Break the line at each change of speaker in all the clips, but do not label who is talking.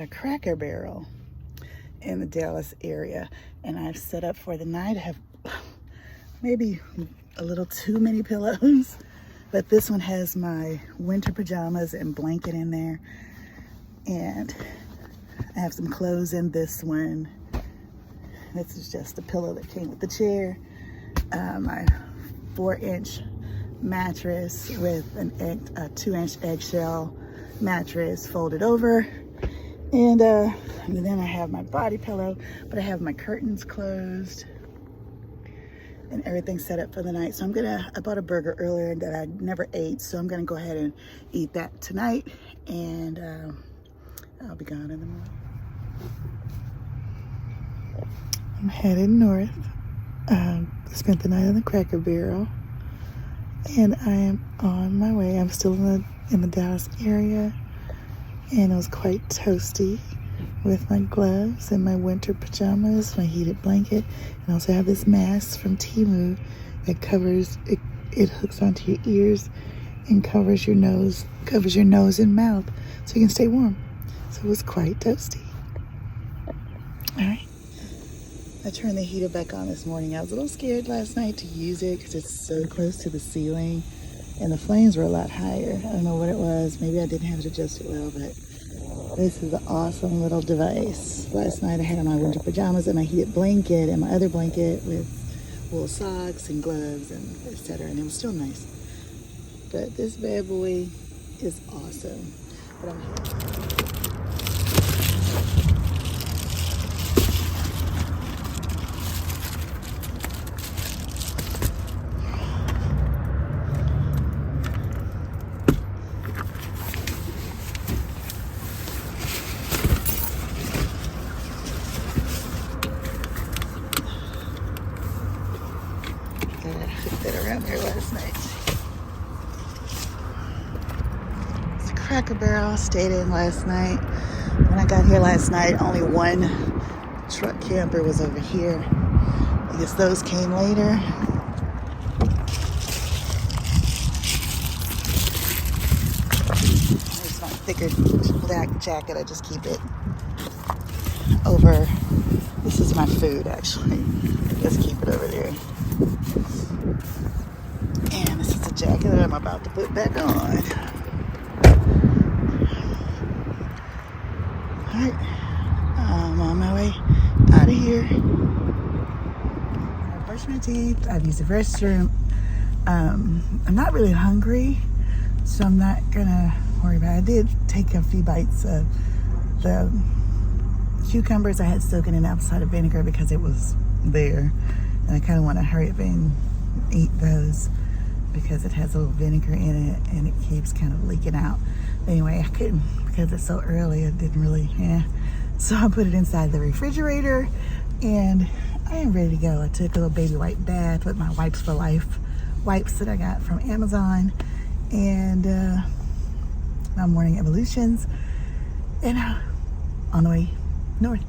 a Cracker Barrel in the Dallas area, and I've set up for the night. I have maybe a little too many pillows, but this one has my winter pajamas and blanket in there, and I have some clothes in this one. This is just a pillow that came with the chair. My 4-inch mattress with a 2-inch eggshell mattress folded over, and then I have my body pillow, but I have my curtains closed and everything set up for the night. So I bought a burger earlier that I never ate, so I'm gonna go ahead and eat that tonight, and I'll be gone in the morning. I'm headed north. Spent the night in the Cracker Barrel, and I am on my way. I'm still in the Dallas area, and it was quite toasty with my gloves and my winter pajamas, my heated blanket, and I also have this mask from Temu that covers it. It hooks onto your ears and covers your nose and mouth, so you can stay warm. So it was quite toasty. All right. I turned the heater back on this morning. I was a little scared last night to use it because it's so close to the ceiling and the flames were a lot higher. I don't know what it was. Maybe I didn't have it adjusted well, but this is an awesome little device. Last night I had on my winter pajamas and my heated blanket and my other blanket with wool socks and gloves and etc. And it was still nice. But this bad boy is awesome. But I'm here. That around here last night. It's a Cracker Barrel. Stayed in last night. When I got here last night, only one truck camper was over here. I guess those came later. Here's my thicker black jacket. I just keep it over. This is my food, actually. Just keep it over there. And this is a jacket that I'm about to put back on. Alright, I'm on my way out of here. I brushed my teeth, I've used the restroom. I'm not really hungry, so I'm not gonna worry about it. I did take a few bites of the cucumbers I had soaked in apple cider vinegar because it was there. And I kind of want to hurry up and eat those, because it has a little vinegar in it and it keeps kind of leaking out. Anyway, I couldn't, because it's so early, it didn't really, So I put it inside the refrigerator and I am ready to go. I took a little baby wipe bath with my Wipes for Life wipes that I got from Amazon, and my morning evolutions, and on the way north.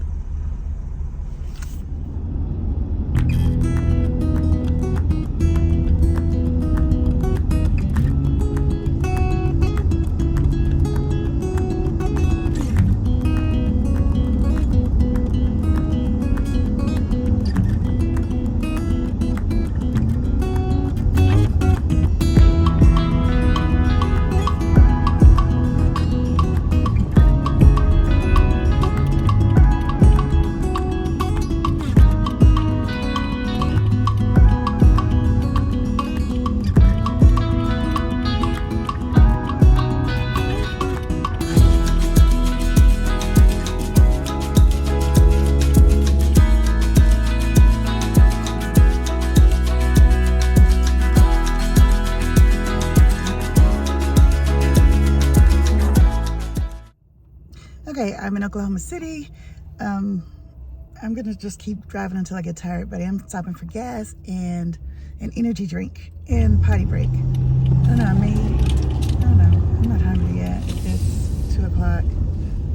Okay, I'm in Oklahoma City. I'm gonna just keep driving until I get tired, but I am stopping for gas and an energy drink and potty break. I don't know, I'm not hungry yet. It's 2 o'clock.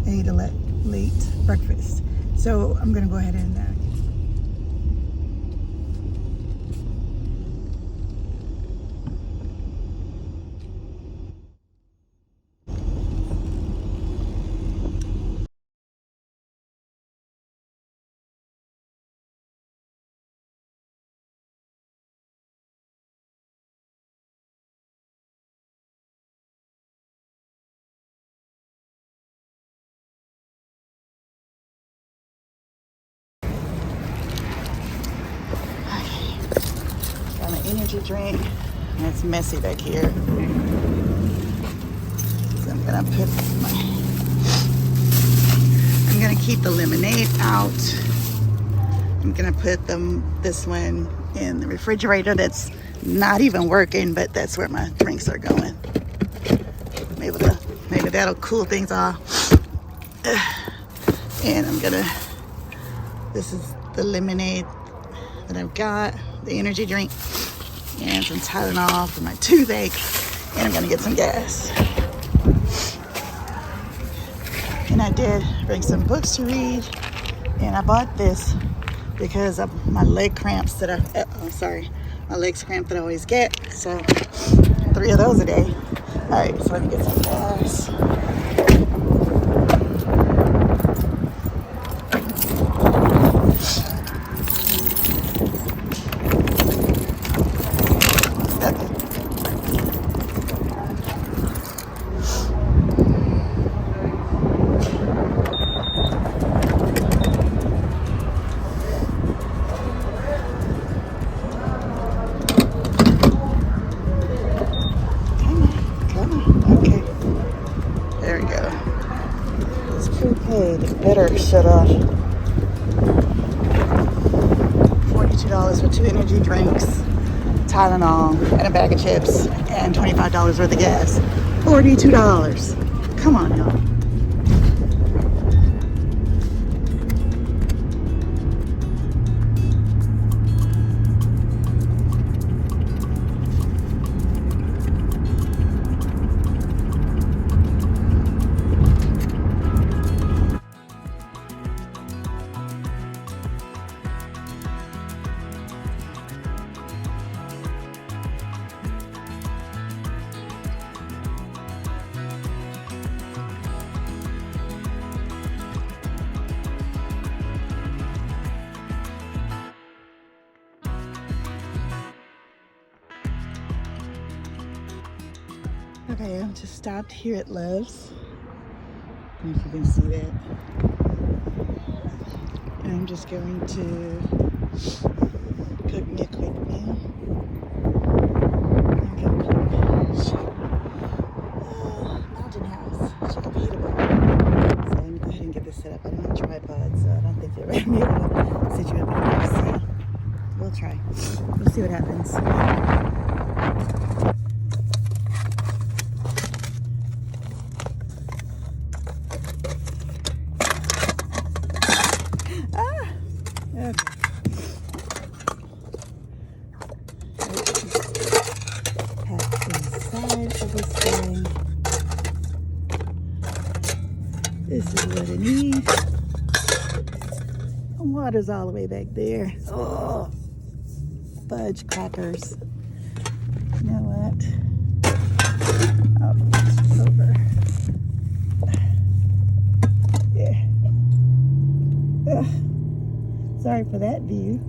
I ate a late breakfast. So I'm gonna go ahead and energy drink. And it's messy back here. So I'm gonna keep the lemonade out. I'm gonna put this one in the refrigerator that's not even working, but that's where my drinks are going. Maybe that'll cool things off. And this is the lemonade that I've got, the energy drink, and some Tylenol for my toothache, and I'm gonna get some gas. And I did bring some books to read, and I bought this because of my leg cramps my legs cramp that I always get, so 3 of those a day. All right, so let me get some gas. Better shut off. $42 for 2 energy drinks, Tylenol, and a bag of chips, and $25 worth of gas. $42. Come on, y'all. Okay, I'm just stopped here at Love's. I don't know if you can see that. And I'm just going to cook me a quick meal. I've got a mountain house, chicken beatable. So let me go ahead and get this set up. I don't have a tripod, so I don't think they're going to be able to sit you up in the seat. We'll try. We'll see what happens. Okay. Packed inside of this thing. This is what I need. Water's all the way back there. Oh, fudge crackers. You know what? I'll just over. Yeah. Ugh. Sorry for that view.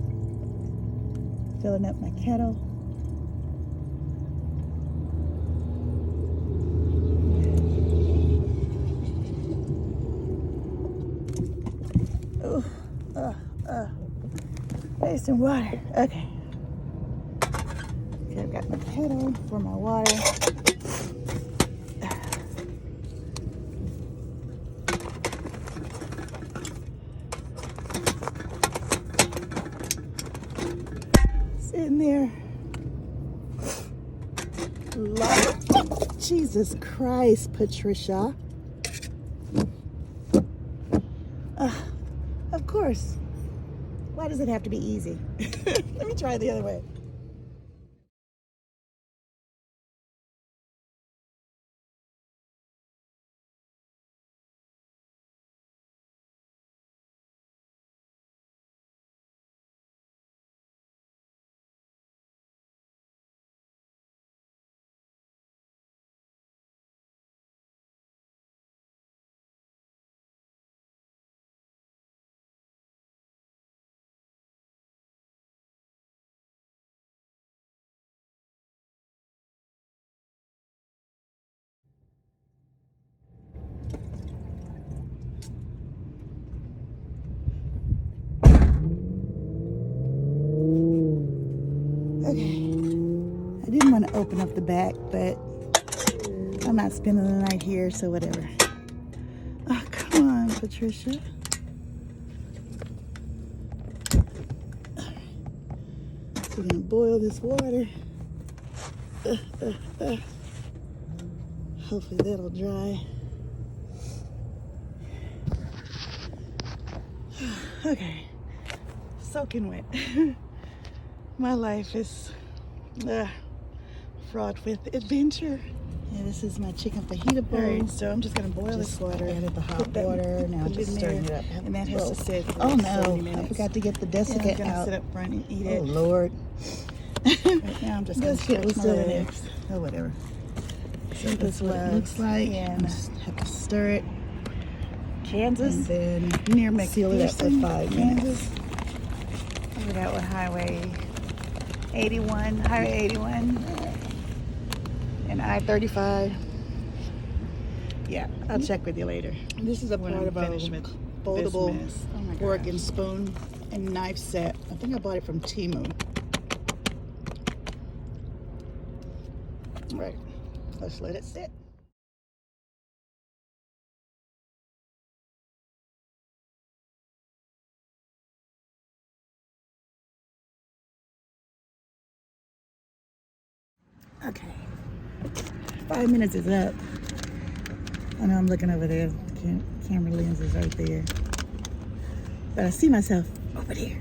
Filling up my kettle. Oh, wasting water. Okay. Okay, I've got my kettle for my water. Sitting there. Jesus Christ, Patricia. Of course. Why does it have to be easy? Let me try it the other way. to open up the back, but I'm not spending the night here, so whatever. Oh, come on, Patricia. We're gonna boil this water. Hopefully that'll dry. Okay, soaking wet. My life is fraught with adventure. Yeah, this is my chicken fajita bowl.
Alright, so I'm just gonna boil this water.
Added the hot water. Now I'm just stirring it up.
And that has to sit for
Oh
like
no,
70 minutes.
I forgot to get the
I'm
desiccant
gonna
out.
sit up front and eat
Oh
it.
Lord.
Right now I'm just gonna
This shit was
stretch
still
my
in there.
legs.
Oh, whatever. So
This
that's what it looks like.
and
Just have to stir it.
Kansas,
And then
near
seal it up for
McPherson,
5 minutes.
Kansas. Over that one, Highway 81, Highway 81, and I-35.
Yeah, I'll check with you later.
This is a
When
part
I'm
of a
finished with
foldable
this mess.
oh my
Fork
gosh.
and spoon and knife set. I think I bought it from Temu. Right. Let's let it sit. Okay. 5 minutes is up. I know I'm looking over there. Camera lens is right there. But I see myself over there.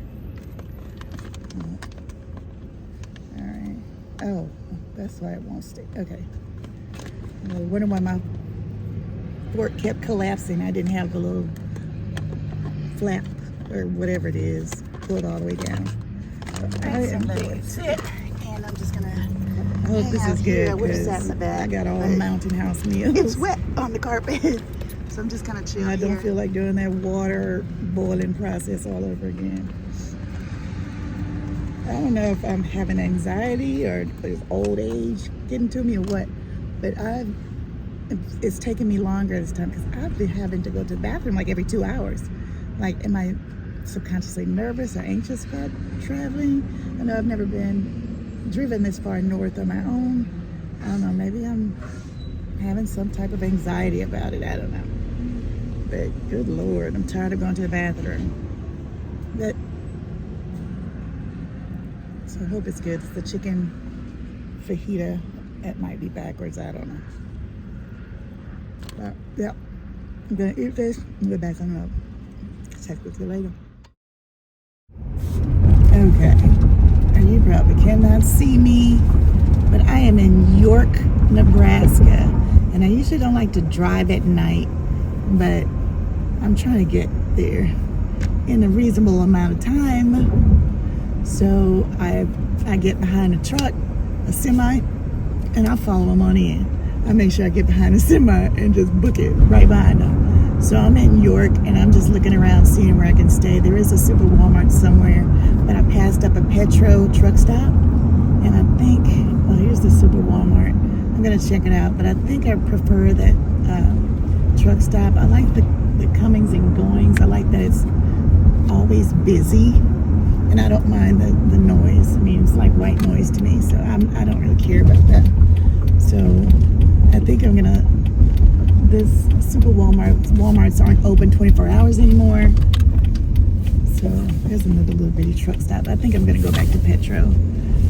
All right. Oh, that's why it won't stick. Okay. I was wondering why my fork kept collapsing. I didn't have the little flap or whatever it is pulled all the way down. I am letting it sit, and I'm just gonna. I hope this is good. We're sat in the back. I got all Mountain House meals. It's wet on the carpet, so I'm just gonna chill. I don't feel like doing that water boiling process all over again. I don't know if I'm having anxiety or is old age getting to me or what, but it's taking me longer this time because I've been having to go to the bathroom like every 2 hours. Like, am I subconsciously nervous or anxious about traveling? I know I've never been driven this far north on my own. I don't know, maybe I'm having some type of anxiety about it. I don't know. But good Lord, I'm tired of going to the bathroom. But so I hope it's good. It's the chicken fajita. It might be backwards, I don't know. But yeah, I'm gonna eat this and get back on the road. Check with you later. Okay. And you probably cannot see me, but I am in York, Nebraska. And I usually don't like to drive at night, but I'm trying to get there in a reasonable amount of time. So I get behind a truck, a semi, and I follow them on in. I make sure I get behind a semi and just book it right behind them. So I'm in York and I'm just looking around seeing where I can stay. There is a super Walmart somewhere, but I passed up a Petro truck stop and I think, well, here's the super Walmart. I'm gonna check it out, but I think I prefer that truck stop. I like the comings and goings. I like that it's always busy and I don't mind the noise. I mean, it's like white noise to me, so I don't really care about that. So I think I'm gonna, this super Walmarts aren't open 24 hours anymore. So there's another little bitty truck stop. I think I'm gonna go back to Petro.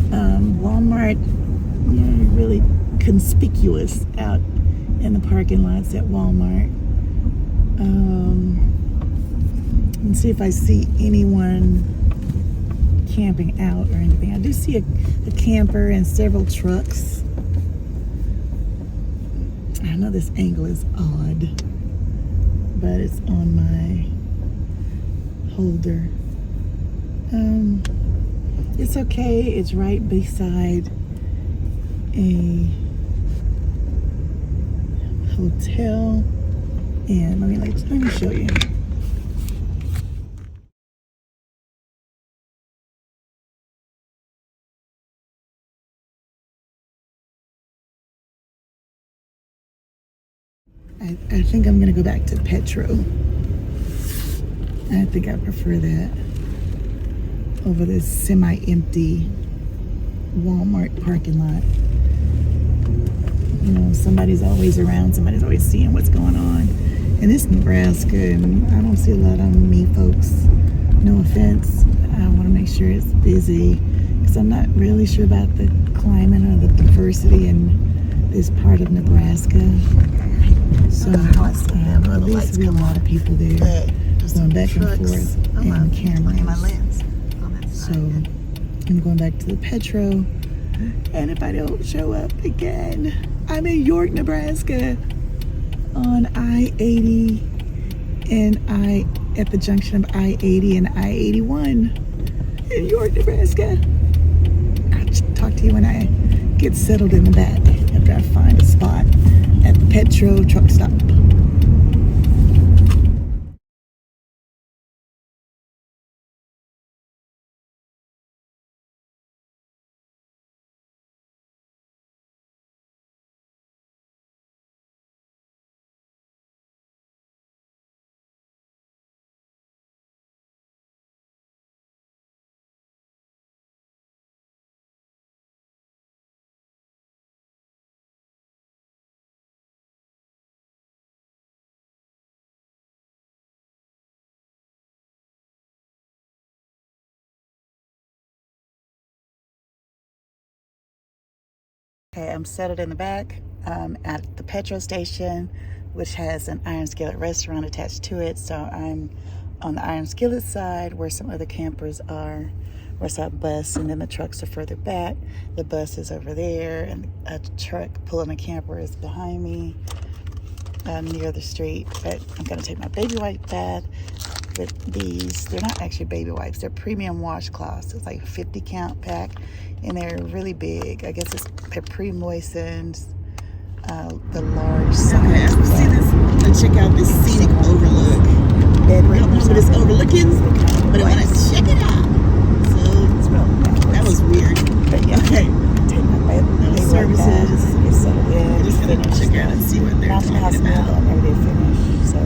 Walmart, you know, really conspicuous out in the parking lots at Walmart. And see if I see anyone camping out or anything. I do see a camper and several trucks. I know this angle is odd, but it's on my holder. It's okay. It's right beside a hotel, and let me show you. I think I'm gonna go back to Petro. I think I prefer that over this semi-empty Walmart parking lot. you know, somebody's always around, somebody's always seeing what's going on. And it's Nebraska, and I don't see a lot of me folks. No offense. I want to make sure it's busy because I'm not really sure about the climate or the diversity in this part of Nebraska. So there's a lot of people there going back and forth and cameras. So I'm going back to the Petro. And if I don't show up again, I'm in York, Nebraska on I-80 and at the junction of I-80 and I-81 in York, Nebraska. I'll talk to you when I get settled in the back after I find a spot at the Petro truck stop. Okay, I'm settled in the back at the petrol station, which has an Iron Skillet restaurant attached to it. So I'm on the Iron Skillet side where some other campers are. Where's that bus? And then the trucks are further back. The bus is over there, and a truck pulling a camper is behind me near the street. But I'm going to take my baby wipe bath with these. They're not actually baby wipes. They're premium washcloths. It's like a 50 count pack, and they're really big. I guess they're pre-moistened, the large size. Okay, I see this. Let's check out this scenic overlook. I don't know what it's overlooking, but I want to check it out. So that was weird. But yeah, okay. Take my baby services. I'm just gonna check out and see what they're talking about. They finished. So.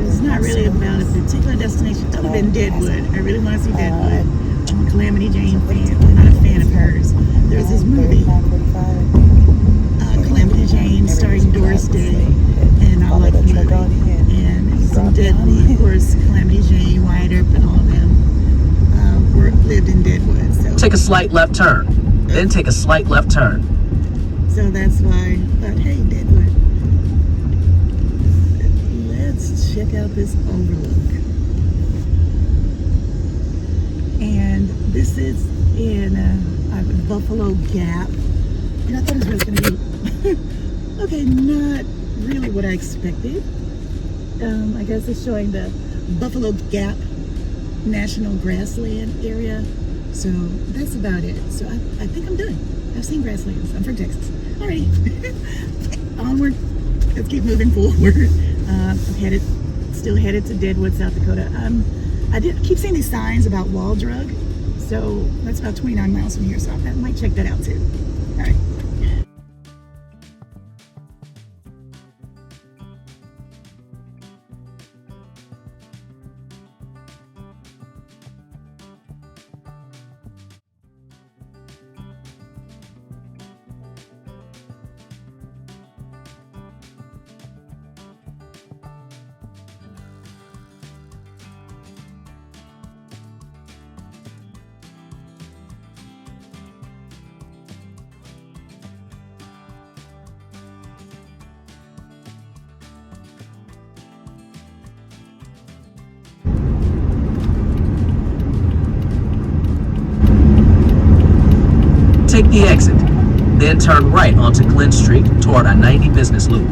It's not really about a particular destination other than Deadwood. I really want to see Deadwood. I'm a Calamity Jane fan. I'm not a fan of hers. There's this movie, Calamity Jane, starring Doris Day, and I like the movie. And it's in Deadwood. Of course, Calamity Jane, Wyatt Earp, and all of them lived in Deadwood. So
take a slight left turn, then take a slight left turn.
So that's why I thought, hey, Deadwood. Let's check out this overlook. And this is in Buffalo Gap. And I thought it was going to be, okay, not really what I expected. I guess it's showing the Buffalo Gap National Grassland area. So that's about it. So I think I'm done. I've seen grasslands. I'm from Texas. Alrighty. Onward. Let's keep moving forward. I'm still headed to Deadwood, South Dakota. I keep seeing these signs about Wall Drug, so that's about 29 miles from here, so I might check that out too. All right.
Take the exit, then turn right onto Glen Street toward I-90 Business Loop.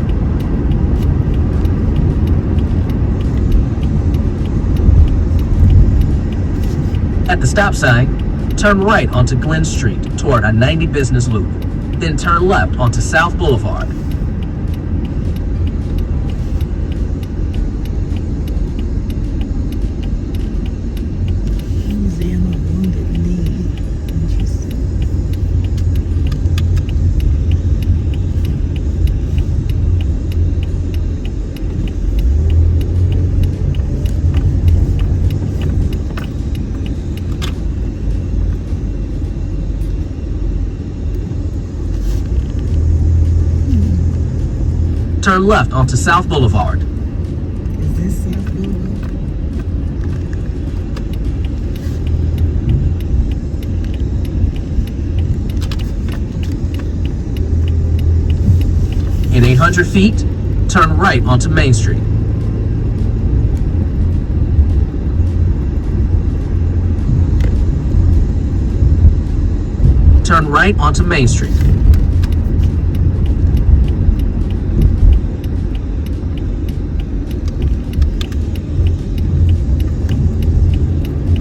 At the stop sign, turn right onto Glen Street toward I-90 Business Loop, then turn left onto South Boulevard.
Museum of Wounded Knee. Interesting.
turn left onto South Boulevard.
Is this South Boulevard?
In 800 feet, turn right onto Main Street. Turn right onto Main Street.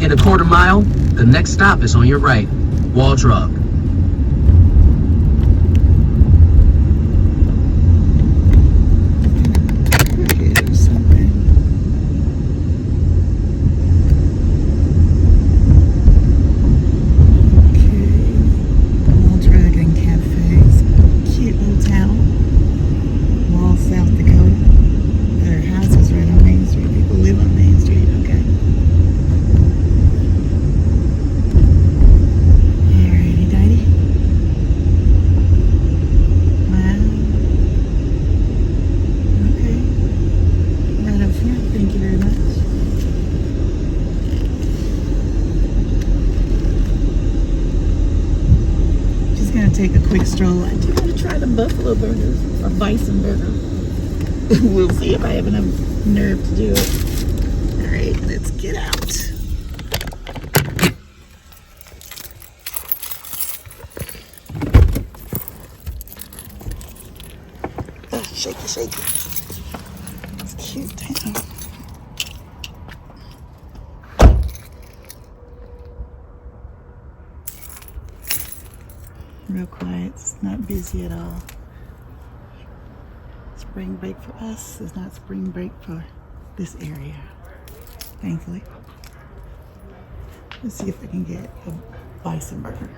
In a quarter mile, the next stop is on your right, Wall Drug.
Cricket or something. Okay. Wall Drug and Cafes. Cute little town. Wall, South Dakota. There are houses right on Main Street. People live on Main Street. Okay. Alrighty, dighty. Wow. Okay. Right up front. Thank you very much. Just gonna take a quick stroll. I do want to try the buffalo burgers or bison burger. We'll see if I have enough nerve to do it. All right, let's get out. Shake it, shake it. It's a cute town. Real quiet. It's not busy at all. Spring break for us is not spring break for this area, thankfully. Let's see if I can get a bison burger.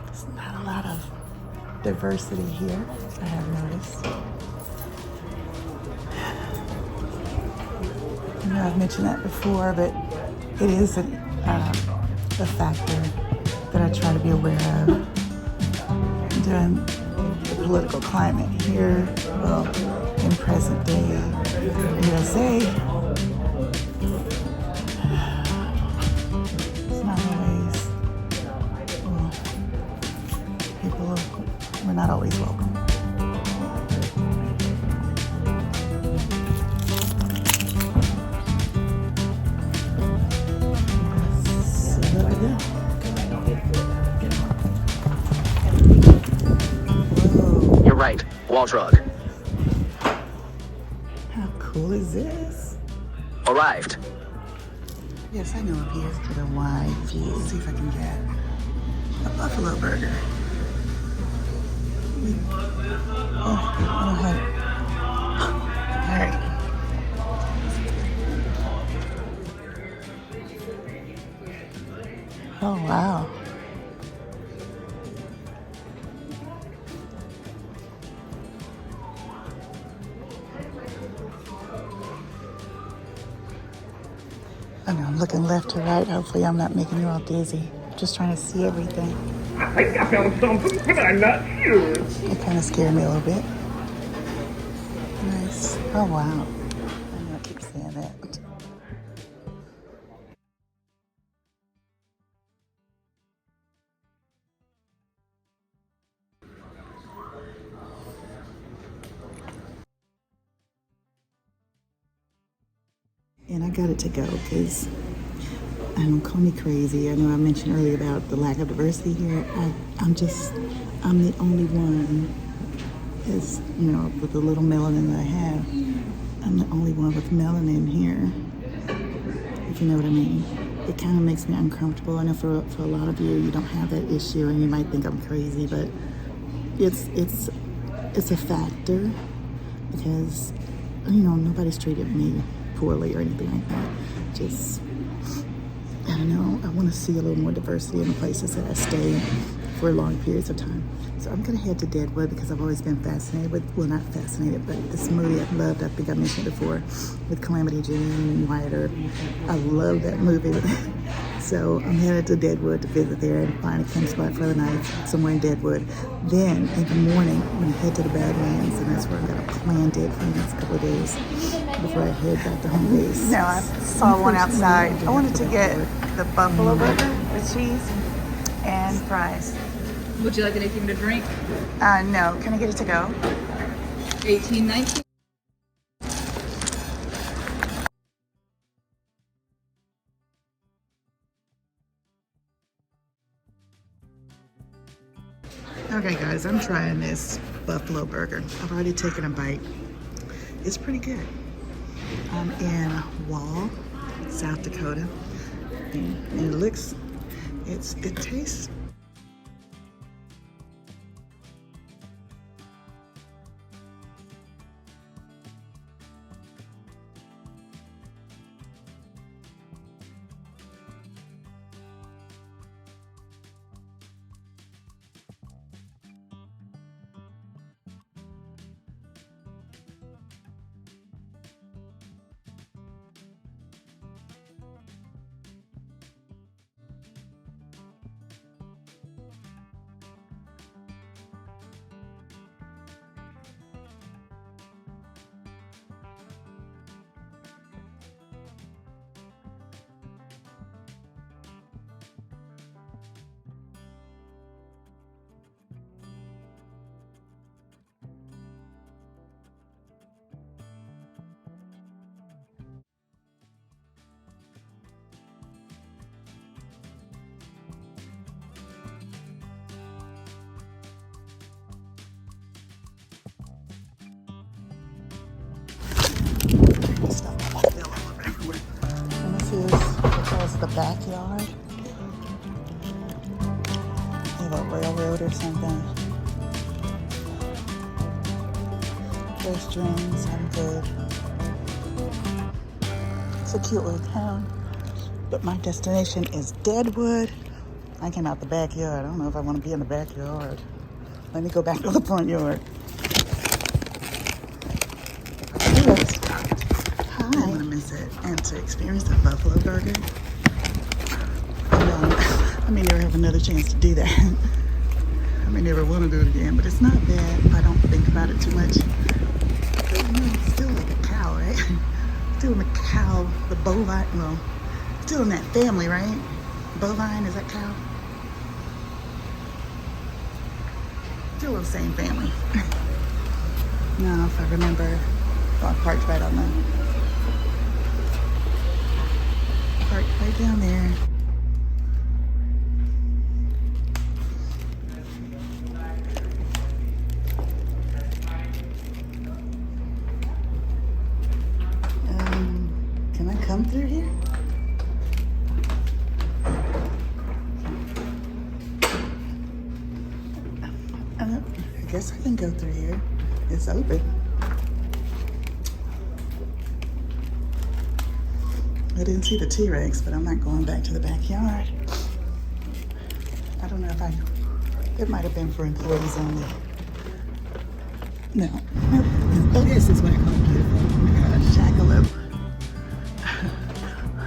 There's not a lot of diversity here, I have noticed. I know I've mentioned that before, but it is a factor that I try to be aware of during the political climate here, well, in present day USA. It's not always, well, we're not always welcome. So there we go.
You're right, Wall Drug.
How cool is this?
Arrived.
Yes, I know up here for the wide view. Let's see if I can get a buffalo burger. Oh, I don't have it. All right. Oh, wow. I know, I'm looking left to right. Hopefully I'm not making you all dizzy. Just trying to see everything.
I think I found something, but I'm not sure.
It kind of scared me a little bit. Nice. Oh, wow. I know I keep saying that. And I got it to go because, I don't call me crazy. I know I mentioned earlier about the lack of diversity here. I'm the only one, as you know, with the little melanin that I have. I'm the only one with melanin here, if you know what I mean. It kind of makes me uncomfortable. I know for a lot of you, you don't have that issue and you might think I'm crazy, but it's a factor because, you know, nobody's treated me poorly or anything like that. Just, I don't know, I want to see a little more diversity in the places that I stay for long periods of time. So I'm going to head to Deadwood because I've always been fascinated with, well, not fascinated, but this movie I've loved, I think I mentioned it before, with Calamity Jane and Wyatt Earp. I love that movie. So I'm headed to Deadwood to visit there and find a camp spot for the night somewhere in Deadwood. Then in the morning, I'm gonna head to the Badlands, and that's where I'm gonna plan it for the next couple of days before I head back to home base.
No, I saw one outside. I wanted to get the buffalo burger with cheese and fries.
Would you like anything to drink?
No, can I get it to go?
1819.
Okay guys, I'm trying this buffalo burger. I've already taken a bite. It's pretty good. I'm in Wall, South Dakota. And it tastes stuff all fell all everywhere. And this is the backyard of a railroad or something. Restaurants, I'm good. It's a cute little town, but my destination is Deadwood. I came out the backyard. I don't know if I want to be in the backyard. Let me go back to the front yard. Yes. Hi. I'm gonna miss it. And to experience the buffalo burger, I may never have another chance to do that. I may never want to do it again, but it's not bad if I don't think about it too much. But, you know, it's still like a cow, right? Still in the cow, the bovine, well, still in that family, right? Bovine, is that cow? Still in the same family. Now, if I remember, oh, I parked right on the, parked right down there. Can I come through here? I guess I can go through here. It's open. I didn't see the T-Rex, but I'm not going back to the backyard. I don't know if it might have been for employees only. No. Oh, this is what I call beautiful. Oh my gosh, jackalope.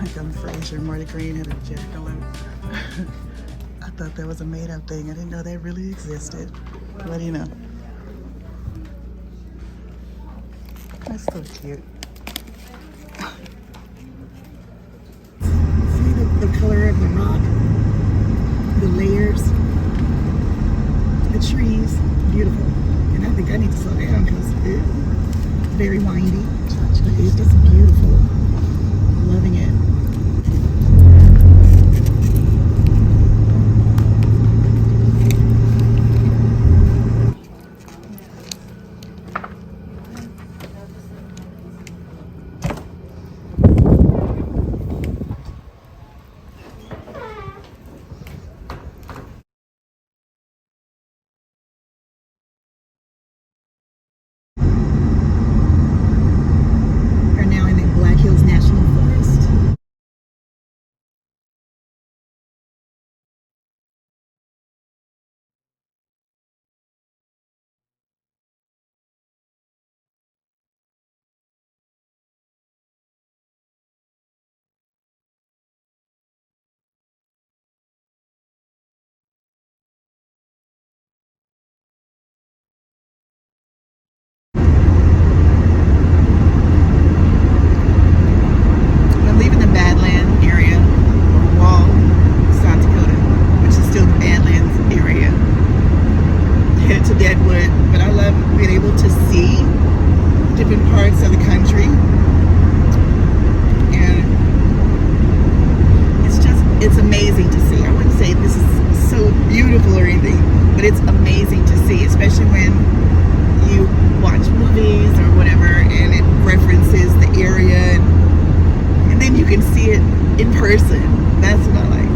Like I'm Frasier, Marty Green had a jackalope. I thought that was a made-up thing. I didn't know that really existed. What do you know? That's so cute. See the color of the rock, the layers, the trees, beautiful. And I think I need to slow down because it's very windy. But it's just beautiful. Loving it.
in person. That's what I like.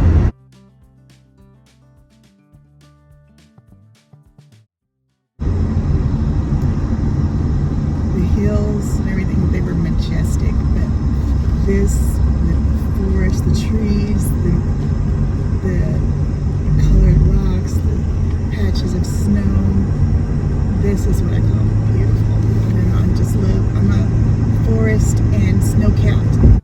The hills and everything, they were majestic, but this, the forest, the trees, the colored rocks, the patches of snow, this is what I call beautiful. And I just love, I'm a forest and snow-capped.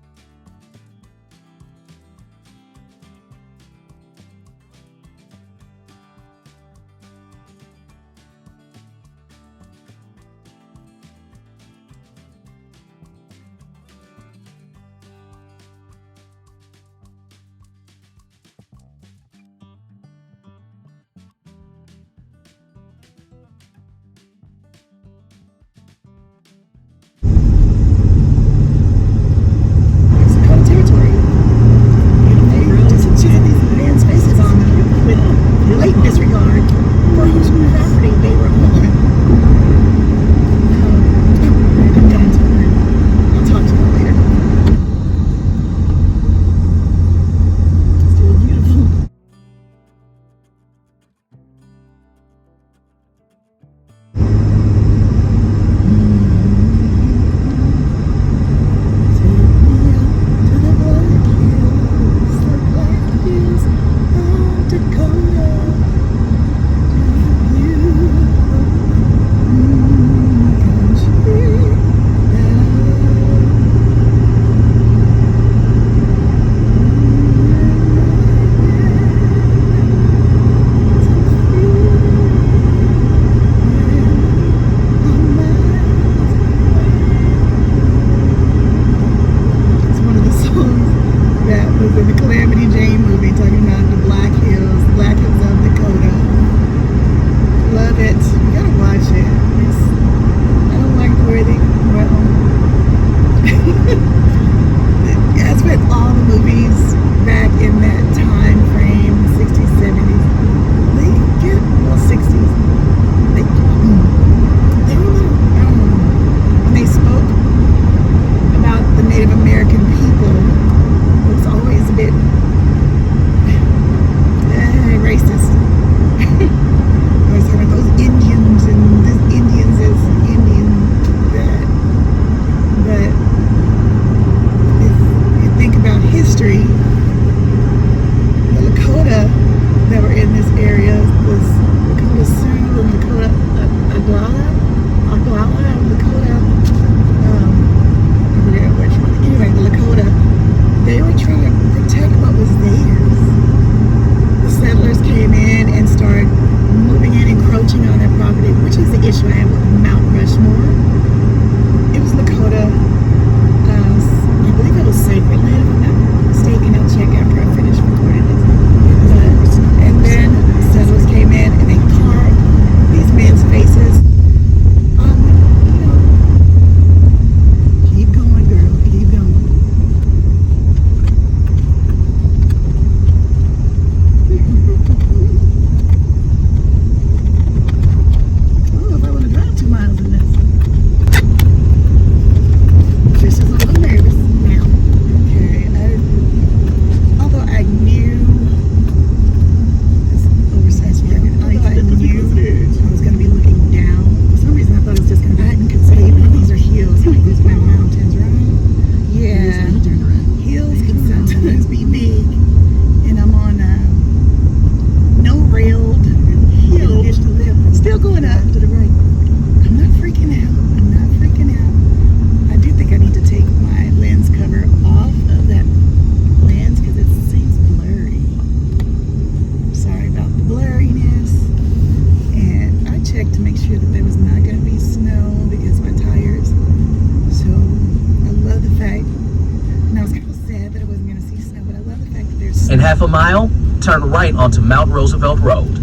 In half a mile, turn right onto Mount Roosevelt Road.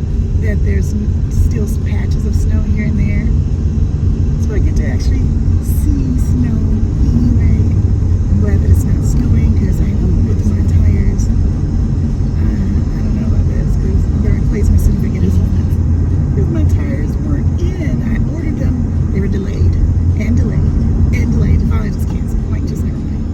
That there's still patches of snow here and there. So I get to actually see snow anyway. I'm glad that it's not snowing because I know with my tires, I don't know about this because I'm going to replace my certificate as well. Because my tires weren't in. I ordered them. They were delayed and delayed and delayed. Finally just canceled. Like, just never mind.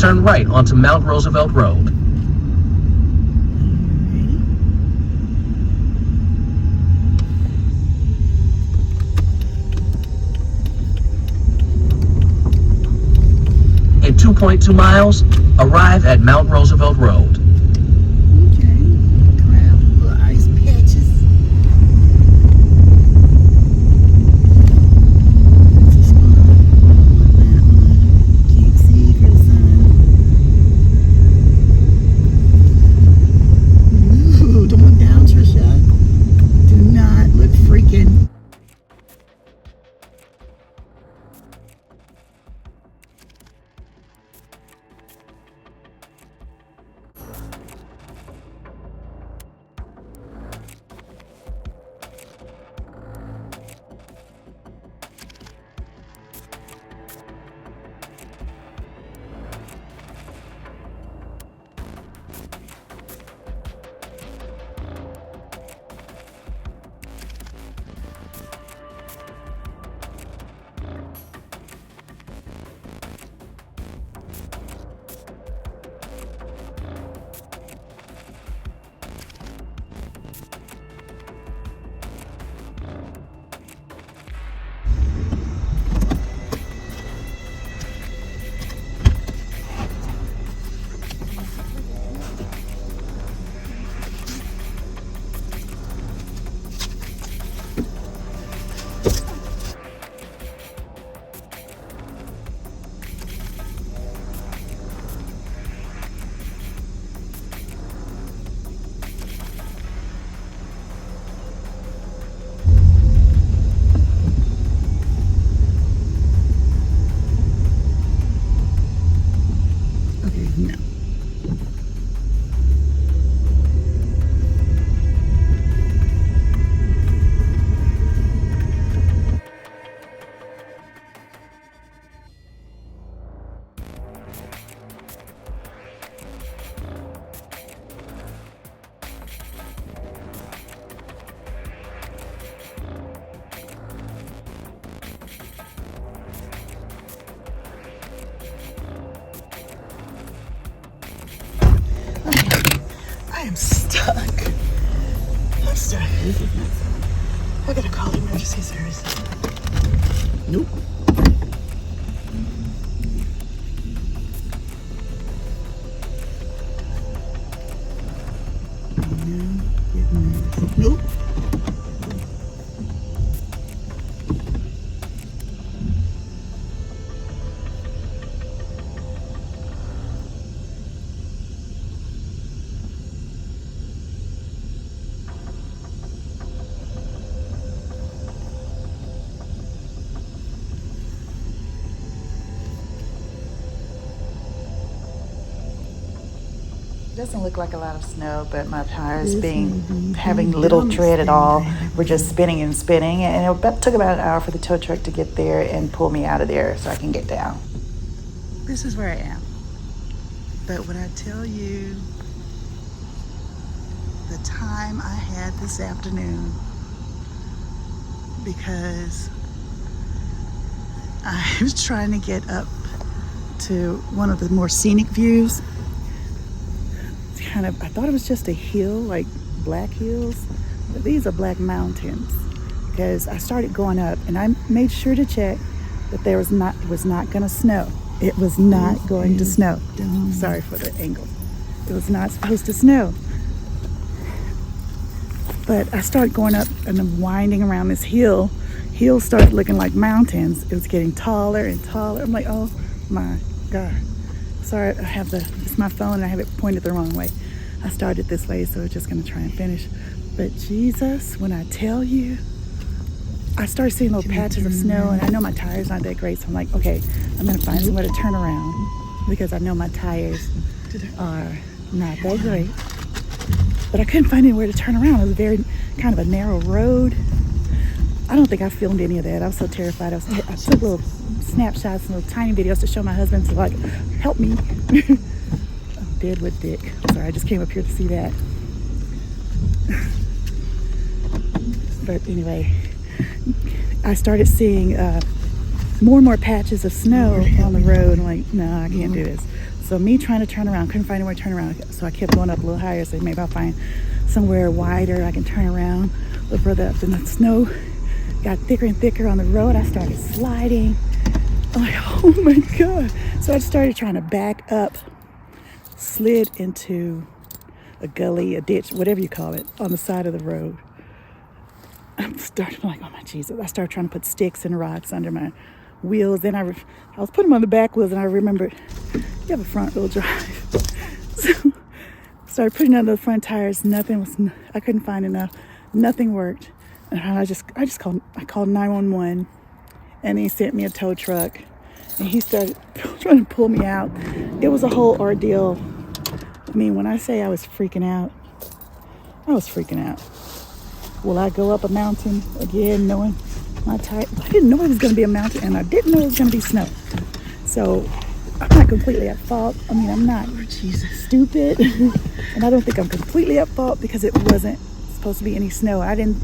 Turn right onto Mount Roosevelt Road. In 2.2 miles, arrive at Mount Roosevelt Road.
Okay. Crowd, little ice patches. That's a spot. That one. Can't see for the sun. Ooh, don't look down, Trisha. Do not look freaking. Okay, no. I am stuck. I'm stuck. I gotta call emergency services. Nope. No goodness. Nope.
It doesn't look like a lot of snow, but my tires having little tread at all were just spinning and spinning, and it took about an hour for the tow truck to get there and pull me out of there so I can get down. This is where I am. But when I tell you the time I had this afternoon, because I was trying to get up to one of the more scenic views. I thought it was just a hill, like black hills, but these are black mountains, because I started going up and I made sure to check that it was not going to snow. It was not going to snow. Sorry for the angle. It was not supposed to snow. But I started going up and then winding around this hill. Hills started looking like mountains. It was getting taller and taller. I'm like, oh my God. Sorry, it's my phone and I have it pointed the wrong way. I started this way, so I'm just gonna try and finish. But Jesus, when I tell you, I started seeing little patches of snow, and I know my tires aren't that great, so I'm like, okay, I'm gonna find somewhere to turn around because I know my tires are not that great. But I couldn't find anywhere to turn around. It was very kind of a narrow road. I don't think I filmed any of that. I was so terrified. I took little snapshots and little tiny videos to show my husband to like, help me. Deadwood Dick. Sorry, I just came up here to see that. But anyway, I started seeing more and more patches of snow on the road. I'm like, no, I can't do this.
So me trying to turn around, couldn't find anywhere to turn around. So I kept going up a little higher. So maybe I'll find somewhere wider I can turn around a little further up. Then the snow got thicker and thicker on the road. I started sliding. I'm like, oh my God. So I started trying to back up, slid into a gully, a ditch, whatever you call it, on the side of the road. I'm starting like, oh my Jesus. I started trying to put sticks and rocks under my wheels. Then I was putting them on the back wheels, and I remembered you have a front wheel drive. So started putting under the front tires. I couldn't find enough. Nothing worked. And I called 911, and he sent me a tow truck, and he started trying to pull me out. It was a whole ordeal. I mean, when I say I was freaking out, I was freaking out. Will I go up a mountain again knowing my type? I didn't know it was going to be a mountain, and I didn't know it was going to be snow. So I'm not completely at fault. I mean, I'm not stupid, and I don't think I'm completely at fault because it wasn't supposed to be any snow. I didn't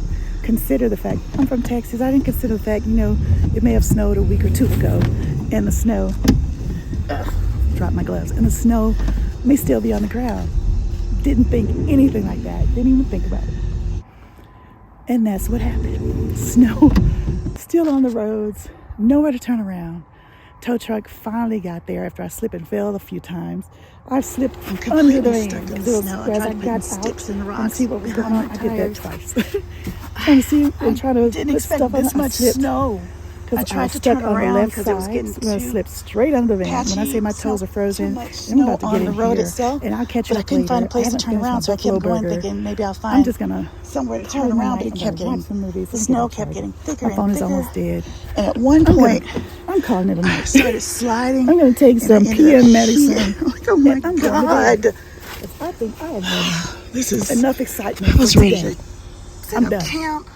consider the fact, I'm from Texas, I didn't consider the fact, it may have snowed a week or two ago, and the snow, dropped my gloves, and the snow may still be on the ground. Didn't think anything like that. Didn't even think about it. And that's what happened. Snow still on the roads, nowhere to turn around. Tow truck finally got there after I slipped and fell a few times. I slipped under the van. As I got out and see what was going on, I did that twice. Trying to see and trying to
Didn't
put
expect
stuff on.
this much snow. I
Because I
tried
was
to
stuck
turn
on the
around
left
because it was
side.
getting
I
too
slipped straight under the van. When I say my toes are frozen,
much
I'm
snow
about to get
on
in
the road
here,
itself.
and I'll catch
But
you
I
up
couldn't
later.
find a place
I
to
haven't
turn
finished my
around, so I
buffalo
kept going,
burger.
thinking maybe I'll
I'm
find
just gonna
somewhere to
call
turn
it a
around.
night.
But it
I'm
kept
gonna watch
getting
some movies.
the
I'm
snow
getting
kept
tired.
getting thicker
My
and
phone is
thicker.
almost dead.
And at one point,
I'm calling it a
I
night.
started sliding.
I'm gonna take
and I
some
ended up
PM
here.
medicine,
I'm like, oh my
and I'm going to
God.
bed. I think I have had
This is.
enough excitement
I
for
was ready
today.
to set
I'm
up
done.
camp.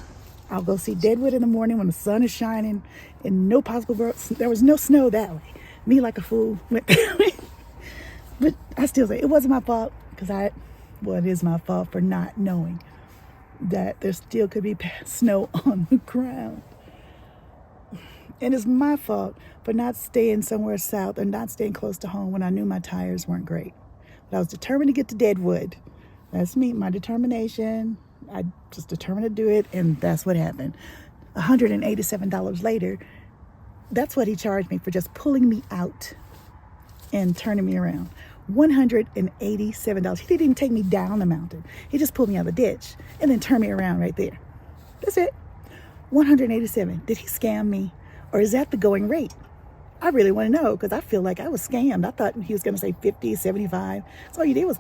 I'll go see Deadwood in the morning when the sun is shining and no possible world. There was no snow that way. Me like a fool went that way. But I still say it wasn't my fault because it is my fault for not knowing that there still could be snow on the ground. And it's my fault for not staying somewhere south or not staying close to home when I knew my tires weren't great. But I was determined to get to Deadwood. That's me, my determination. I just determined to do it, and that's what happened. $187 later, that's what he charged me for just pulling me out and turning me around. $187. He didn't even take me down the mountain. He just pulled me out of the ditch and then turned me around right there. That's it. $187. Did he scam me? Or is that the going rate? I really want to know because I feel like I was scammed. I thought he was going to say 50, 75. So all you did was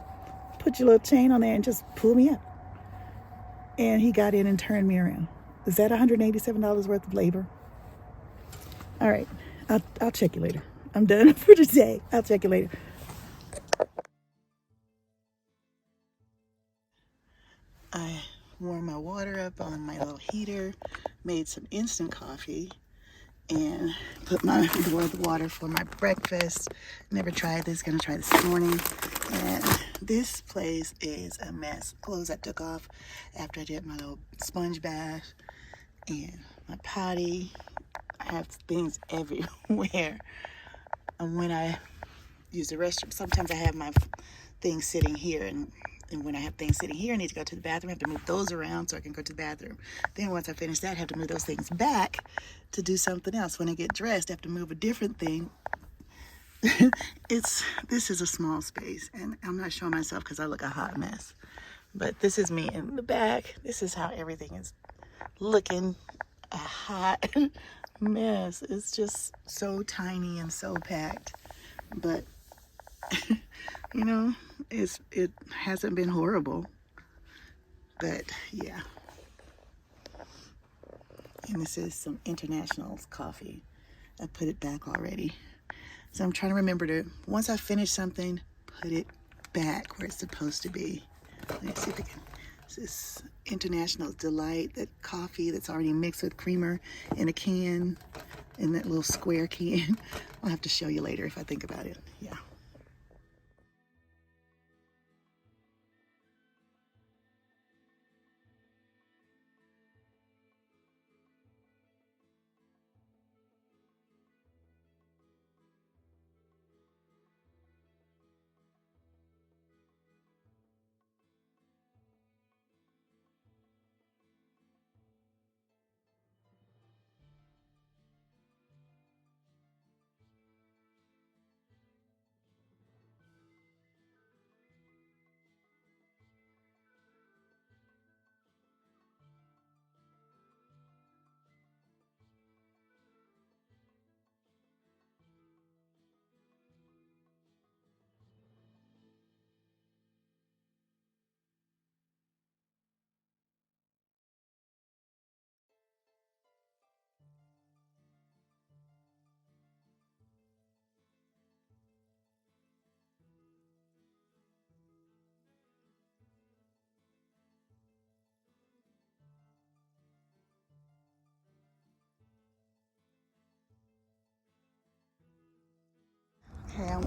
put your little chain on there and just pull me up. And he got in and turned me around. Is that $187 worth of labor? All right. I'll check you later. I'm done for today. I'll check you later. I warmed my water up on my little heater, made some instant coffee, and boiled the water for my breakfast. Never tried this, gonna try this morning. And this place is a mess. Clothes I took off after I did my little sponge bath, and my potty. I have things everywhere. And when I use the restroom, sometimes I have my things sitting here, and when I have things sitting here, I need to go to the bathroom. I have to move those around so I can go to the bathroom. Then once I finish that, I have to move those things back to do something else. When I get dressed, I have to move a different thing. This is a small space, and I'm not showing myself because I look a hot mess. But this is me in the back. This is how everything is looking, a hot mess. It's just so tiny and so packed. But it hasn't been horrible. But yeah. And this is some International's coffee. I put it back already. So I'm trying to remember to, once I finish something, put it back where it's supposed to be. Let's see if I can. This is International's Delight, that coffee that's already mixed with creamer in a can, in that little square can. I'll have to show you later if I think about it. Yeah.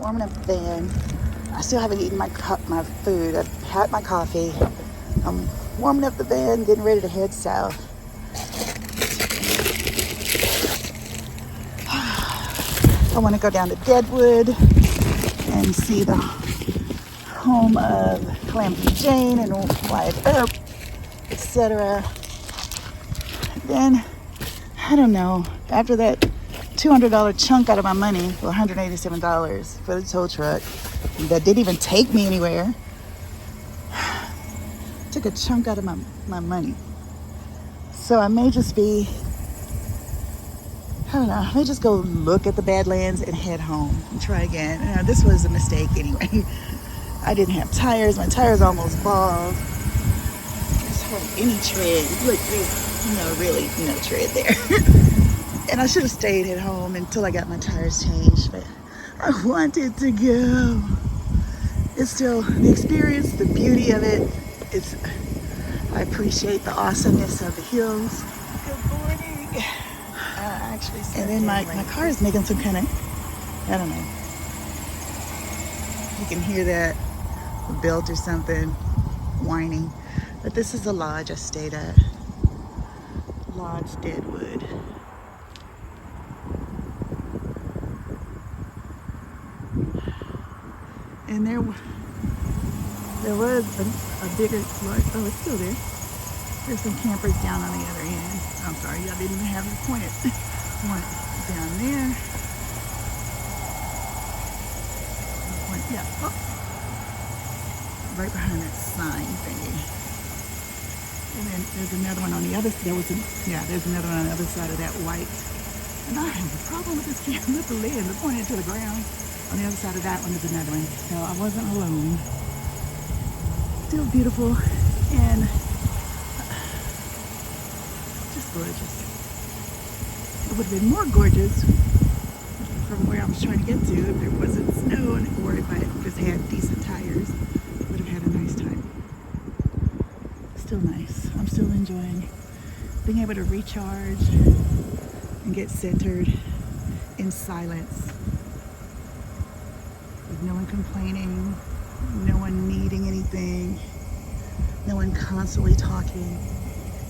warming up the van. I still haven't eaten my food. I've had my coffee. I'm warming up the van, getting ready to head south. I want to go down to Deadwood and see the home of Calamity Jane and Wyatt Earp, etc. Then, I don't know, after that $200 chunk out of my money, well, $187 for the tow truck, that didn't even take me anywhere, took a chunk out of my money. So I may just be, I don't know, I may just go look at the Badlands and head home and try again. This was a mistake anyway. I didn't have tires. My tires almost bald. Just had any tread. Look, there's really no tread there. And I should have stayed at home until I got my tires changed, but I wanted to go. It's still the experience, the beauty of it. I appreciate the awesomeness of the hills. Good morning. And then my car is making some kind of, I don't know. You can hear that belt or something whining. But this is the lodge I stayed at. Lodge Deadwood. And there was a bigger lodge. Oh, it's still there. There's some campers down on the other end. I'm sorry, I didn't even have it pointed. One down there. One, yeah. Oh. Right behind that sign thingy. And then there's another one on the other. There's another one on the other side of that white. And I have a problem with this camera, with the lens. It's pointed to the ground. On the other side of that one is another one. So I wasn't alone. Still beautiful and just gorgeous. It would have been more gorgeous from where I was trying to get to if there wasn't snow or if I just had decent tires. I would have had a nice time. Still nice. I'm still enjoying being able to recharge and get centered in silence. With no one complaining, no one needing anything, no one constantly talking.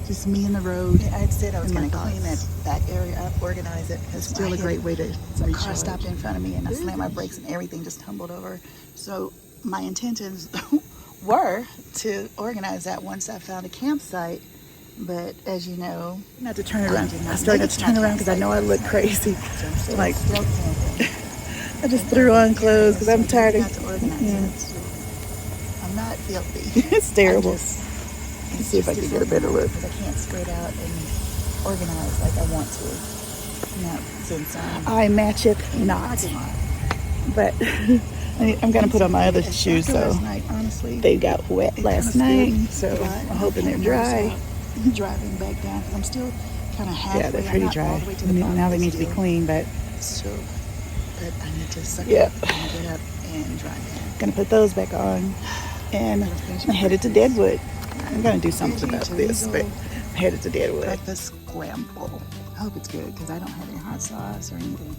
Just me and the road. I had said I was going to clean that back area up, organize it. It's still a great way to recharge. A car stopped in front of me and I slammed my brakes and everything just tumbled over. So my intentions were to organize that once I found a campsite. But as you know, not to turn around. I started to turn around because I know I look crazy. Like, I just threw on clothes because I'm tired of. I'm not filthy. It's terrible. Let's see if I can get a better look. Because I can't spread out and organize like I want to. Not since I match it not. But I'm gonna put on my other shoes. So they got wet last night. So I'm hoping they're dry. Driving back down because I'm still kind of halfway. Yeah, they're pretty dry. Now they need to be clean, but still. But I need to suck it up and get up and drive. Gonna put those back on, and I'm headed to Deadwood. I'm gonna do something about this, but I'm headed to Deadwood. Breakfast scramble. I hope it's good because I don't have any hot sauce or anything.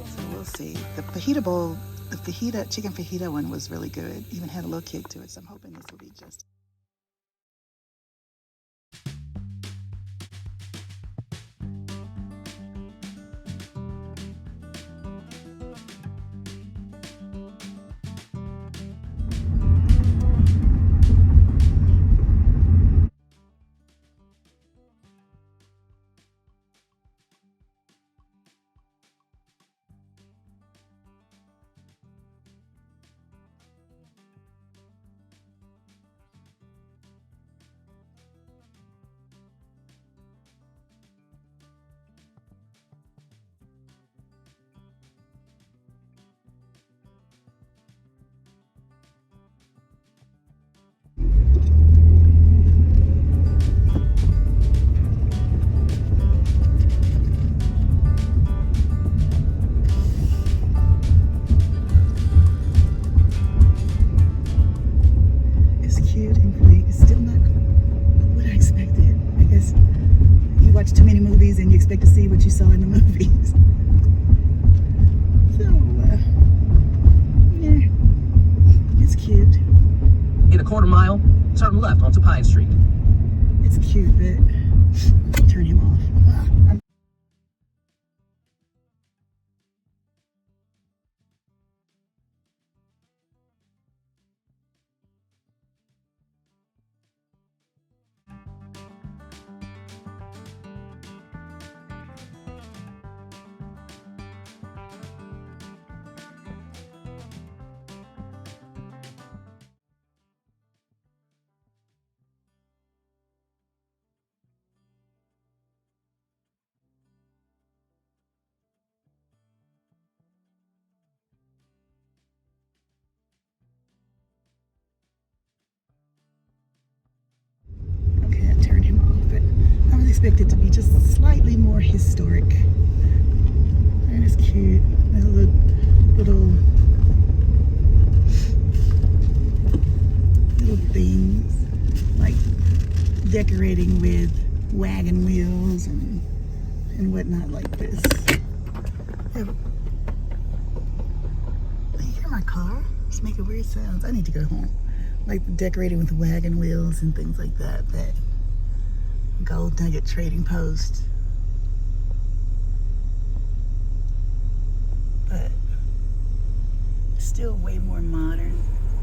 So we'll see. The fajita bowl, the chicken fajita one was really good. Even had a little kick to it. So I'm hoping this will be just. And you expect to see what you saw in the movies. So,
turn left onto Pine Street.
It's cute, but turn him off. Okay, I turned him off, but I was expected to be just slightly more historic. And it's cute. There's little things like decorating with wagon wheels and whatnot like this. You hear my car? It's making weird sounds. I need to go home. Like decorating with wagon wheels and things like that. That gold nugget trading post. But still way more modern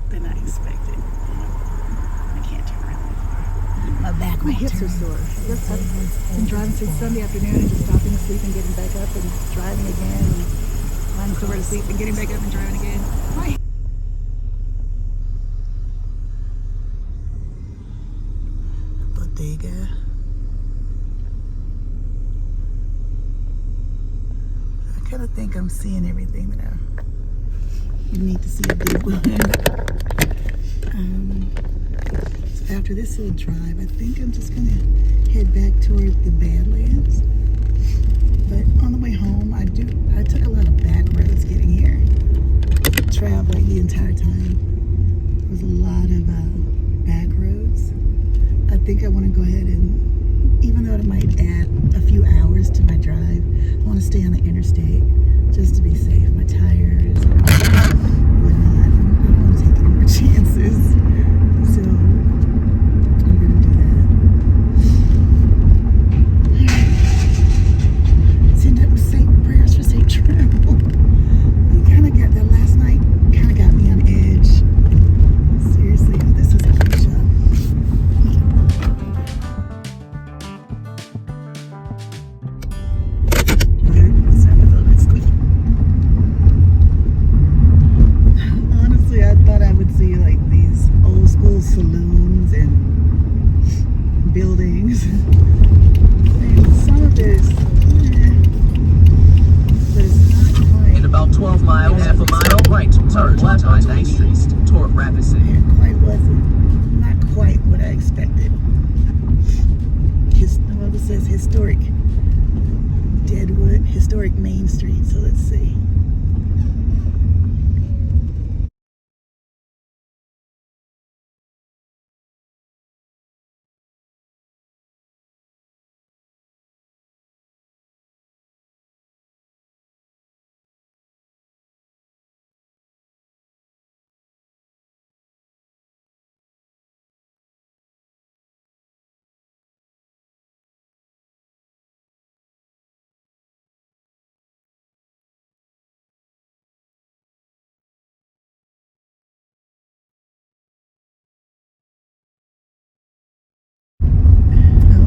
than I expected. I can't turn around that far. My back, my hips are sore. I've been driving since Sunday afternoon and just stopping to sleep and getting back up and driving again and lying somewhere to sleep and getting back up and driving again. My bodega. I kind of think I'm seeing everything that you need to see a big one. So after this little drive, I think I'm just gonna head back toward the Badlands. But on the way home, I took a lot of back roads getting here, traveling the entire time. There was a lot of back roads. I think I want to go ahead and, even though it might add a few hours to my drive, I want to stay on the interstate just to be safe. My tires and whatnot. I don't want to take any more chances. So I'm going to do that. Send up safe prayers for safe travel. You kind of got that last night, kind of got me on edge. Seriously, this is a huge shot. Honestly, I thought I would see like these old school saloons and buildings. And some of this, but it's not quite.
In about 12 miles, half a mile right, turn left on 9th Street toward Rapid City.
It quite wasn't. Not quite what I expected. Well, it says historic Deadwood, historic Main Street. So let's see.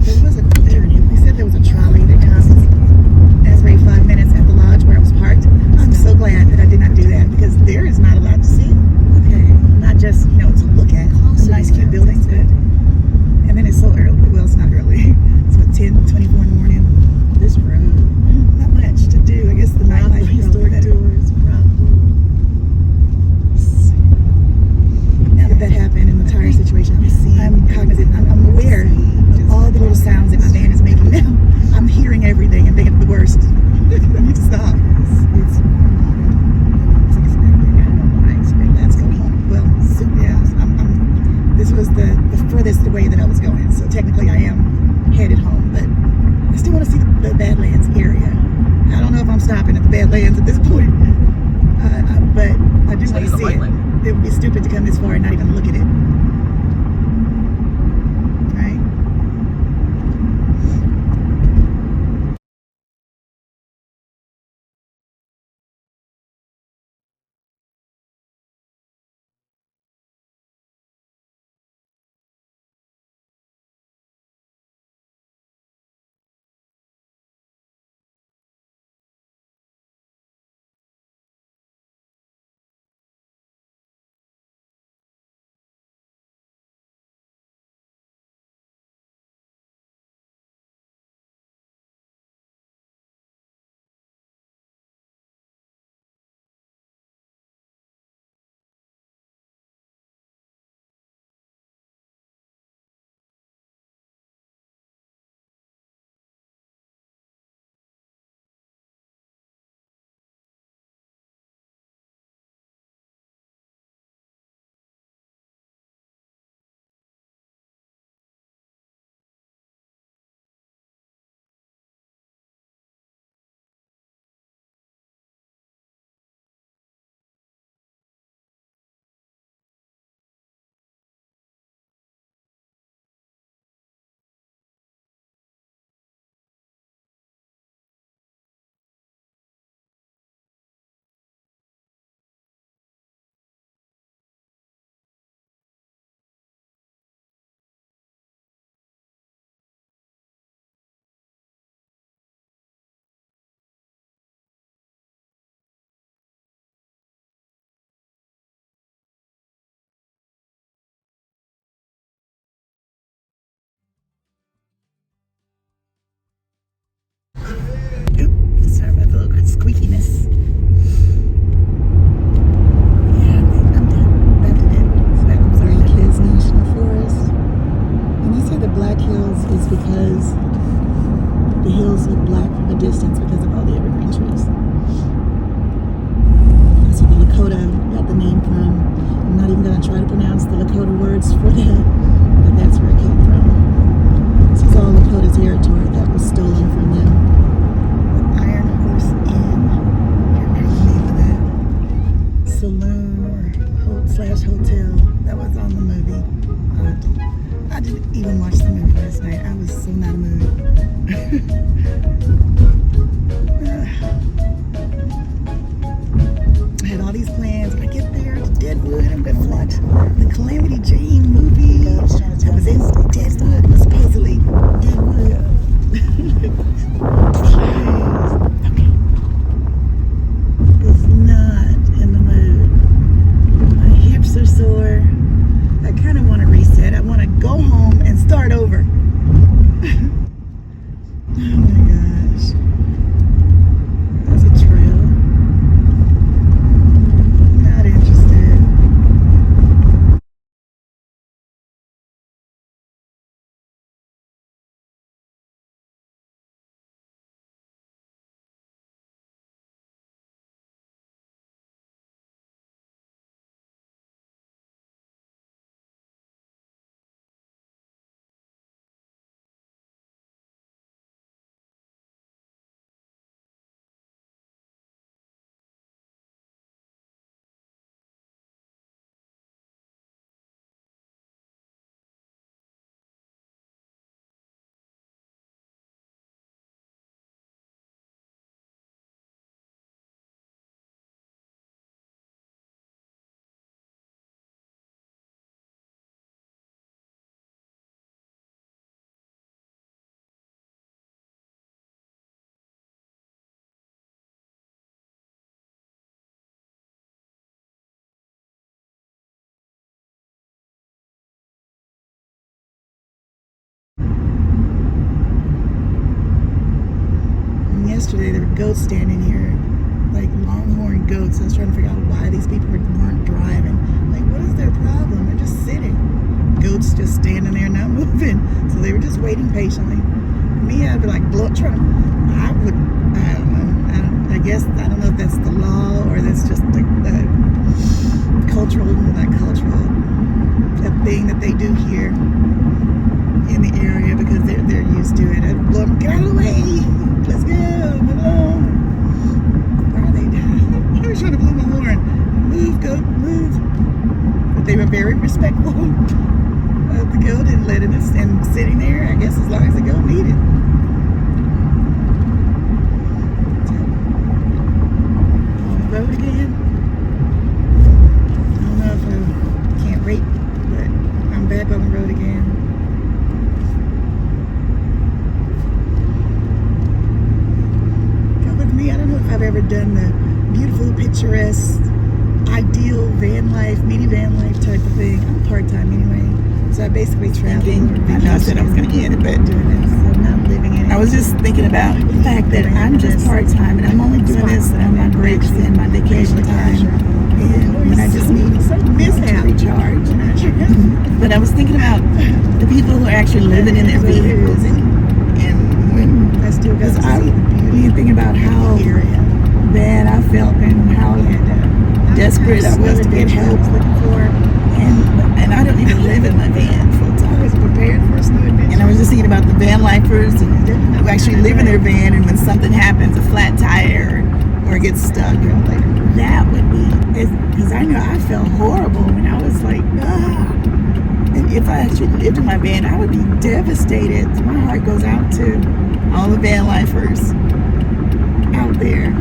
There was a turning. They said there was a trolley that comes every 5 minutes at the lodge where I was parked. I'm so glad that I did not do that because there is not a lot to see. Okay. Not just, to look at some nice cute buildings, but and then it's so early. Well, it's not early. It's what, 10:24 in the morning. This road. Not much to do. I guess the nightlife historic tours. Now that happened in the tire situation, I'm cognizant. I'm aware of all the little sounds that my van is making now. I'm hearing everything and thinking the worst. I need to stop. It's expecting. I don't know why I expect that's going home. Well, yeah. This was the furthest away that I was going, so technically I am headed home. But I still want to see the Badlands area. I don't know if I'm stopping at the Badlands at this point, but I do want to see it. It would be stupid to come this far and not even look at it. yesterday there were goats standing here, like longhorn goats. I was trying to figure out why these people weren't driving. Like, what is their problem? They're just sitting. Goats just standing there, not moving. So they were just waiting patiently. Me, I'd be like, I don't know. I guess, I don't know if that's the law or that's just the cultural, not cultural, a thing that they do here in the area because they're used to it. I'd blow them, get out of the way. Let's go, move along. Why are they I was trying to blow my horn. Move, goat, move. But they were very respectful of the goat and letting us and sitting there, I guess, as long as the goat needed. So, on the road again. I don't know if I can't wait, but I'm back on the road again. I don't know if I've ever done the beautiful, picturesque, ideal van life, minivan life type of thing. I'm part-time anyway, so I basically travel.
I know I said I was going to end it, but
doing this, so I'm not living in it.
I was just thinking about the fact that I'm just part-time and I'm only doing this on my breaks and my vacation time, and when I just need to recharge. But I was thinking about the people who are actually living in their vehicles, and when
I still got
because
to
I
see the
you think about how bad I felt and how desperate I was to get help, and I don't even live in my van full time.
Prepared for a snow adventure.
And I was just thinking about the van lifers and who actually live in their van, and when something happens, a flat tire or it gets stuck, that would be, because I know I felt horrible when I was like, and if I actually lived in my van, I would be devastated. My heart goes out to all the van lifers out there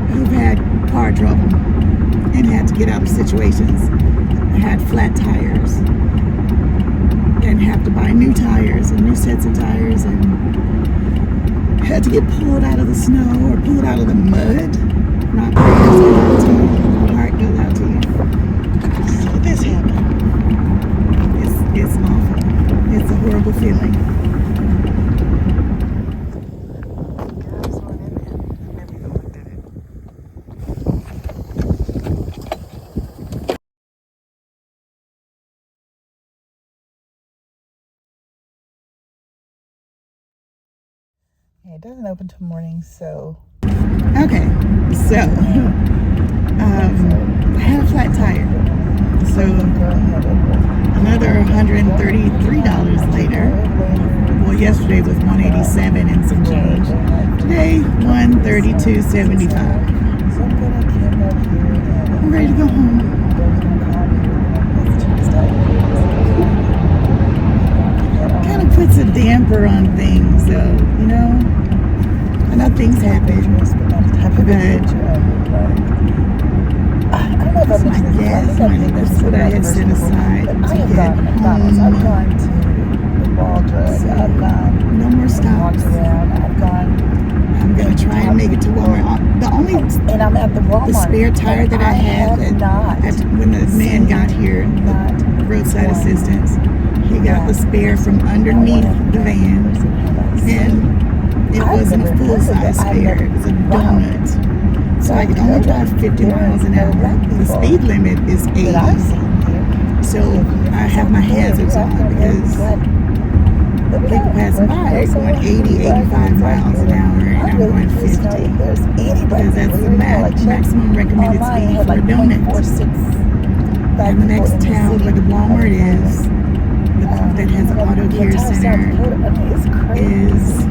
who've had car trouble and had to get out of situations, had flat tires and have to buy new tires and new sets of tires, and had to get pulled out of the snow or pulled out of the mud. My prayers go out to you. My heart goes out to you.
So this happened.
It's awful. It's a horrible feeling.
It doesn't open till morning, so.
Okay, so I had a flat tire. So another $133 later. Well, yesterday was $187 and some change. Today, $132.75. I'm ready to go home. Kind of puts a damper on things, though, you know. I know things happen, but that's my gas money. That's what I had set aside to get home. So, no more stops. I'm gonna try and make it to Walmart. The spare tire that I had when the man got here, the roadside assistance, he got the spare from underneath the van, and it wasn't a full-size spare. It was a donut. So I could only drive 50 miles an hour. The speed limit is 80. So I have my hazards on because people passing by are going 80, 85 miles an hour, and I'm going 50. Because that's the maximum recommended speed for a donut. And the next town where the Walmart is, that has an auto care center, is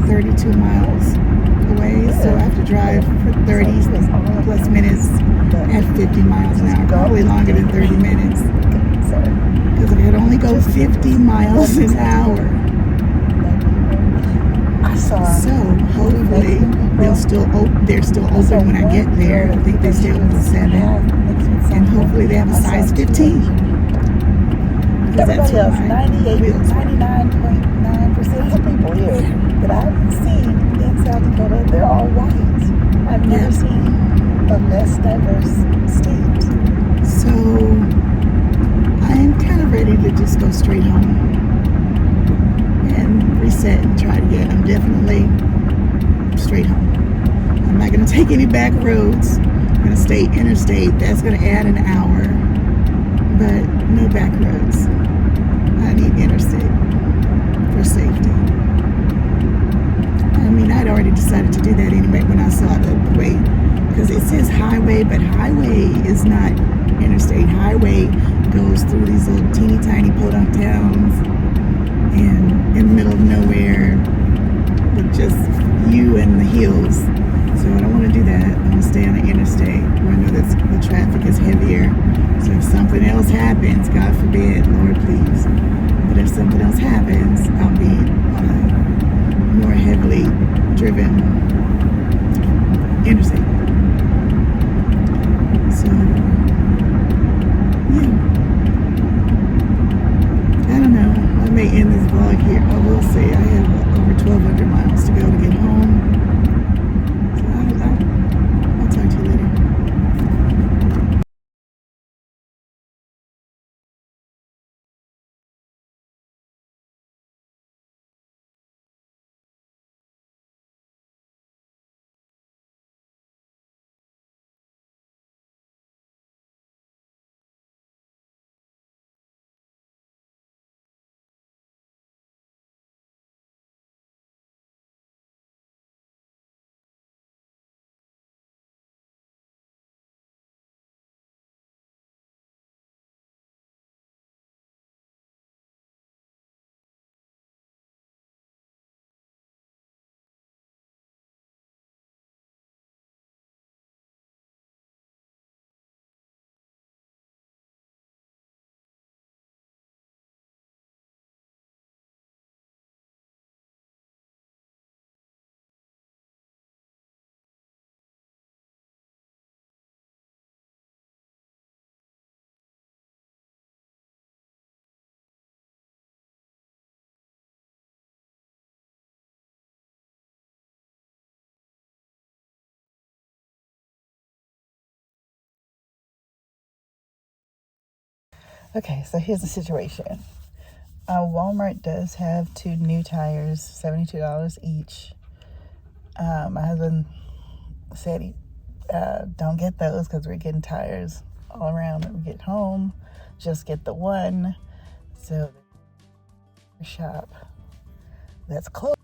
32 miles away, so I have to drive for 30 plus minutes at 50 miles an hour, probably longer than 30 minutes, because I could only go 50 miles an hour. So hopefully they're still open when I get there. I think they stay open till 7, and hopefully they have a size 15. Because that's what my
99.9% of people here that I've seen in South Dakota, they're all white. I've never seen a less diverse state.
So I am kind of ready to just go straight home and reset and try again. I'm definitely straight home. I'm not gonna take any back roads. I'm gonna stay interstate. That's gonna add an hour, but no back roads. I need interstate for safety. I mean, I'd already decided to do that anyway when I saw the way, because it says highway, but highway is not interstate. Highway goes through these little teeny tiny podunk towns and in the middle of nowhere with just you and the hills. So I don't want to do that. I'm going to stay on the interstate where I know that the traffic is heavier. So if something else happens, God forbid, Lord please, but if something else happens, I'll be on a more heavily driven interstate. So yeah, I don't know. I may end this vlog here. I will say I have over 1,200 miles to go to get home. So I'll talk to you later. Okay, so here's the situation. Walmart does have 2 new tires, $72 each. My husband said he don't get those because we're getting tires all around when we get home. Just get the one. So the shop that's closed.